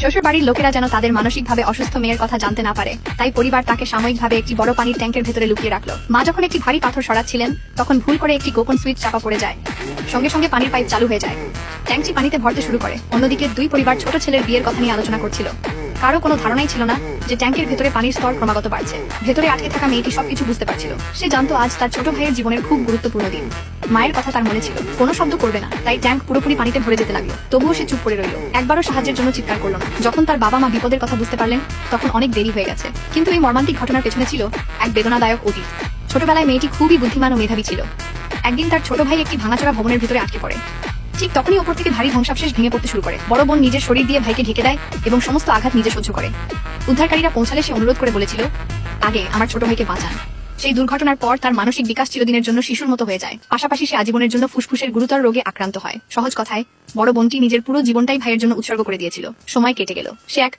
শ্বশুর বাড়ির লোকেরা যেন তাদের মানসিকভাবে অসুস্থ মেয়ের কথা জানতে না পারে, তাই পরিবার তাকে সাময়িকভাবে একটি বড় পানির ট্যাঙ্কের ভেতরে লুকিয়ে রাখলো। মা যখন একটি ভারী পাথর সরাচ্ছিলেন, তখন ভুল করে একটি গোপন সুইচ চাপা পড়ে যায়। সঙ্গে সঙ্গে পানির পাইপ চালু হয়ে যায়। ট্যাঙ্কটি পানিতে ভরতে শুরু করে। অন্যদিকে দুই পরিবার ছোট ছেলের বিয়ের কথা নিয়ে আলোচনা করছিল। কারো কোনো ধারণাই ছিল না যে ট্যাঙ্কের ভেতরে পানির স্তর ক্রমাগত বাড়ছে। ভেতরে আটকে থাকা মেয়েটি সবকিছু বুঝতে পারছিল। সে জানতো আজ তার ছোট ভাইয়ের জীবনের খুব গুরুত্বপূর্ণ দিন। মায়ের কথা তার মনে ছিল, কোনো শব্দ করবে না, তাই ট্যাঙ্ক পুরোপুরি পানিতে ভরে যেতে লাগলো। তবুও সে চুপ করে রইল, একবারও সাহায্যের জন্য চিৎকার করলো না। যখন তার বাবা মা বিপদের কথা বুঝতে পারলেন, তখন অনেক দেরি হয়ে গেছে। কিন্তু এই মর্মান্তিক ঘটনার পেছনে ছিল এক বেদনাদায়ক অতীত। ছোটবেলায় মেয়েটি খুবই বুদ্ধিমান ও মেধাবী ছিল। একদিন তার ছোট ভাই একটি ভাঙাচোরা ভবনের ভিতরে আটকে পড়ে। ঠিক তখনই ওপর থেকে ভারী ধ্বংসাবশেষ ভেঙে পড়তে শুরু করে। বড় বোন নিজের শরীর দিয়ে ভাইকে ঢেকে দেয় এবং সমস্ত আঘাত নিজে সহ্য করে। উদ্ধারকারীরা পৌঁছালে সে অনুরোধ করে বলেছিল, আগে আমার ছোট ভাইকে বাঁচান। সেই দুর্ঘটনার পর তার মানসিক বিকাশ চিরদিনের জন্য শিশুর মতো হয়ে যায়। পাশাপাশি সে আজীবনের জন্য ফুসফুসের গুরুতর রোগে আক্রান্ত হয়। সহজ কথায়, বড় বোনটি নিজের পুরো জীবনটাই ভাইয়ের জন্য উৎসর্গ করে দিয়েছিল। সময় কেটে গেল। সে এক